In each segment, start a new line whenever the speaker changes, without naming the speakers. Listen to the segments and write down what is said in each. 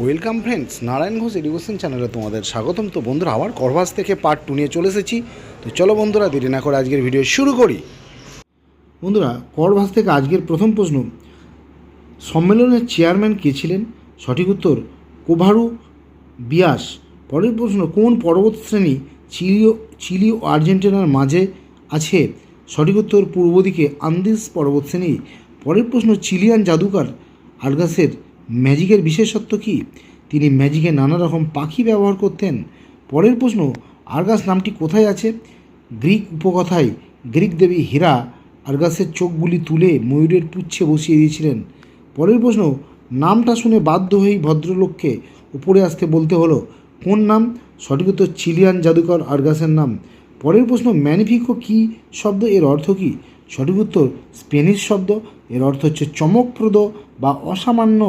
Welcome friends, Narayan Ghosh education চ্যানেলে তোমাদের স্বাগতম। তো বন্ধুরা, আবার করভাস থেকে পার্ট 2 নিয়ে চলে এসেছি। তো চলো বন্ধুরা, দেরি না করে আজকের ভিডিও শুরু করি। বন্ধুরা, করভাস থেকে আজকের প্রথম প্রশ্ন, সম্মেলনের চেয়ারম্যান কে ছিলেন? সঠিক উত্তর কোভারু বিয়াস। পরের প্রশ্ন, কোন পর্বত শ্রেণী চিলি ও আর্জেন্টিনার মাঝে আছে? সঠিক উত্তর পূর্ব দিকে আন্দিস পর্বতশ্রেণী। পরের প্রশ্ন, চিলিয়ান জাদুকর আর্গাসের ম্যাজিকের বিশেষত্ব কী? তিনি ম্যাজিকে নানা রকম পাখি ব্যবহার করতেন। পরের প্রশ্ন, আর্গাস নামটি কোথায় আছে? গ্রিক উপকথায় গ্রিক দেবী হীরা আর্গাসের চোখগুলি তুলে ময়ূরের পুচ্ছে বসিয়ে দিয়েছিলেন। পরের প্রশ্ন, নামটা শুনে বাধ্য হয়েই ভদ্রলোককে উপরে আসতে বলতে হলো, কোন নাম? সঠিক উত্তর চিলিয়ান জাদুকর আর্গাসের নাম। পরের প্রশ্ন, ম্যানিফিকো কী শব্দ, এর অর্থ কী? সঠিক উত্তর স্পেনিশ শব্দ, এর অর্থ হচ্ছে চমকপ্রদ বা অসামান্য।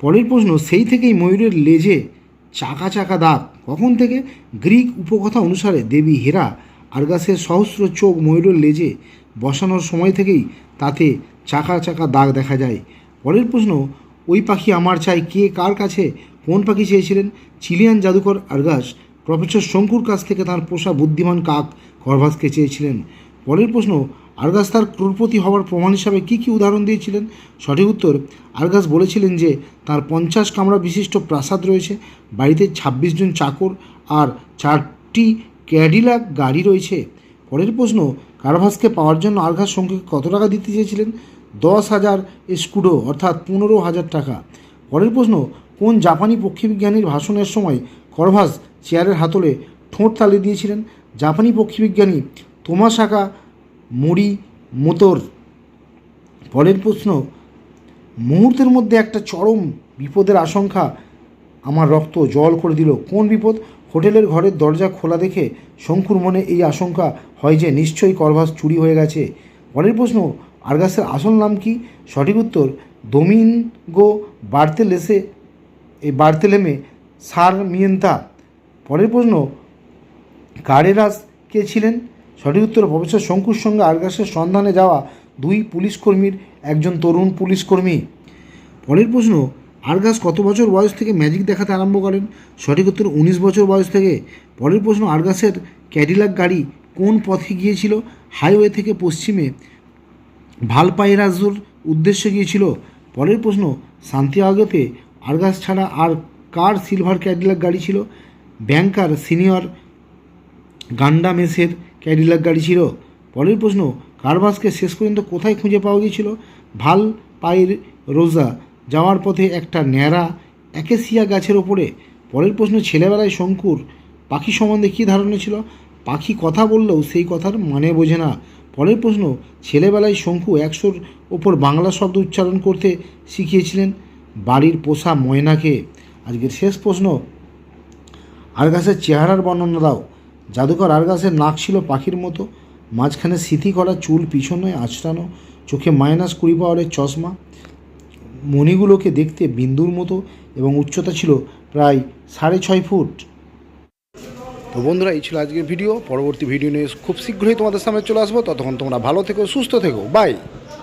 পরের প্রশ্ন, সেই থেকেই ময়ূরের লেজে চাকা চাকা দাগ কখন থেকে? গ্রিক উপকথা অনুসারে দেবী হেরা আর্গাসের সহস্র চোখ ময়ূরের লেজে বসানোর সময় থেকেই তাতে চাকা চাকা দাগ দেখা যায়। পরের প্রশ্ন, ওই পাখি আমার চাই কে কার কাছে কোন পাখি চেয়েছিলেন? চিলিয়ান জাদুকর আর্গাস প্রফেসর শঙ্কুর কাছ থেকে তাঁর পোষা বুদ্ধিমান কাক করভাসকে চেয়েছিলেন। পরের প্রশ্ন, আর্গাস তার ক্রোড়পতি হওয়ার প্রমাণ হিসাবে কী কী উদাহরণ দিয়েছিলেন? সঠিক উত্তর আর্গাস বলেছিলেন যে তার 50 কামরা বিশিষ্ট প্রাসাদ রয়েছে, বাড়িতে 26 জন চাকর আর 4টি ক্যাডিলাক গাড়ি রয়েছে। পরের প্রশ্ন, কারভাসকে পাওয়ার জন্য আর্গাস শঙ্কুকে কত টাকা দিতে চেয়েছিলেন? 10,000 স্কুডো অর্থাৎ 15,000 টাকা। পরের প্রশ্ন, কোন জাপানি পক্ষীবিজ্ঞানীর ভাষণের সময় করভাস চেয়ারের হাতলে ঠোঁট তালি দিয়েছিলেন? জাপানি পক্ষীবিজ্ঞানী তোমাসাকা মোরি মোতোর। পরের প্রশ্ন, মুহূর্তের মধ্যে একটা চরম বিপদের আশঙ্কা আমার রক্ত জল করে দিল। কোন বিপদ? হোটেলের ঘরের দরজা খোলা দেখে শঙ্কুর মনে এই আশঙ্কা হয় যে নিশ্চয়ই করভাস চুরি হয়ে গেছে। পরের প্রশ্ন, আর্গাসের আসল নাম কি? সঠিক উত্তর দোমিঙ্গো বার্তেলেমে সারমিয়েন্তা। পরের প্রশ্ন, কারেরাস কে ছিলেন? সঠিক উত্তর প্রফেসর শঙ্কুর সঙ্গে আর্গাসের সন্ধানে যাওয়া 2 পুলিশকর্মীর একজন তরুণ পুলিশকর্মী। পরের প্রশ্ন, আর্গাস কত বছর বয়স থেকে ম্যাজিক দেখাতে আরম্ভ করেন? সঠিক উত্তর 19 বছর বয়স থেকে। পরের প্রশ্ন, আর্গাসের ক্যাডিলাক গাড়ি কোন পথে গিয়েছিল? হাইওয়ে থেকে পশ্চিমে ভালপাইরাজোর উদ্দেশ্যে গিয়েছিল। পরের প্রশ্ন, সান্তিয়াগোতে আর্গাস ছাড়া আর কার সিলভার ক্যাডিলাক গাড়ি ছিল? ব্যাংকার সিনিয়র গান্ডামেসের ক্যাডিলাক গাড়ি ছিল। পরের প্রশ্ন, কারভাসকে শেষ পর্যন্ত কোথায় খুঁজে পাওয়া গিয়েছিল? ভালপাইরোজা যাওয়ার পথে একটা ন্যাড়া অ্যাকেসিয়া গাছের ওপরে। পরের প্রশ্ন, ছেলেবেলায় শঙ্কুর পাখি সম্বন্ধে কী ধারণা ছিল? পাখি কথা বললেও সেই কথার মানে বোঝে না। পরের প্রশ্ন, ছেলেবেলায় শঙ্কু 100-র ওপর বাংলা শব্দ উচ্চারণ করতে শিখিয়েছিলেন বাড়ির পোষা ময়নাকে। আজকের শেষ প্রশ্ন, আর্গাসের চেহারার বর্ণনা দাও। জাদুকর আর্গাসের নাক ছিল পাখির মতো, মাঝখানে সিথি করা চুল পিছনে আঁচড়ানো, চোখে -20 পাওয়ারের চশমা, মণিগুলোকে দেখতে বিন্দুর মতো এবং উচ্চতা ছিল প্রায় 6.5 ফুট। তো বন্ধুরা, এই ছিল আজকের ভিডিও। পরবর্তী ভিডিও নিয়ে খুব শীঘ্রই তোমাদের সামনে চলে আসবো। ততক্ষণ তোমরা ভালো থেকো, সুস্থ থেকো, বাই।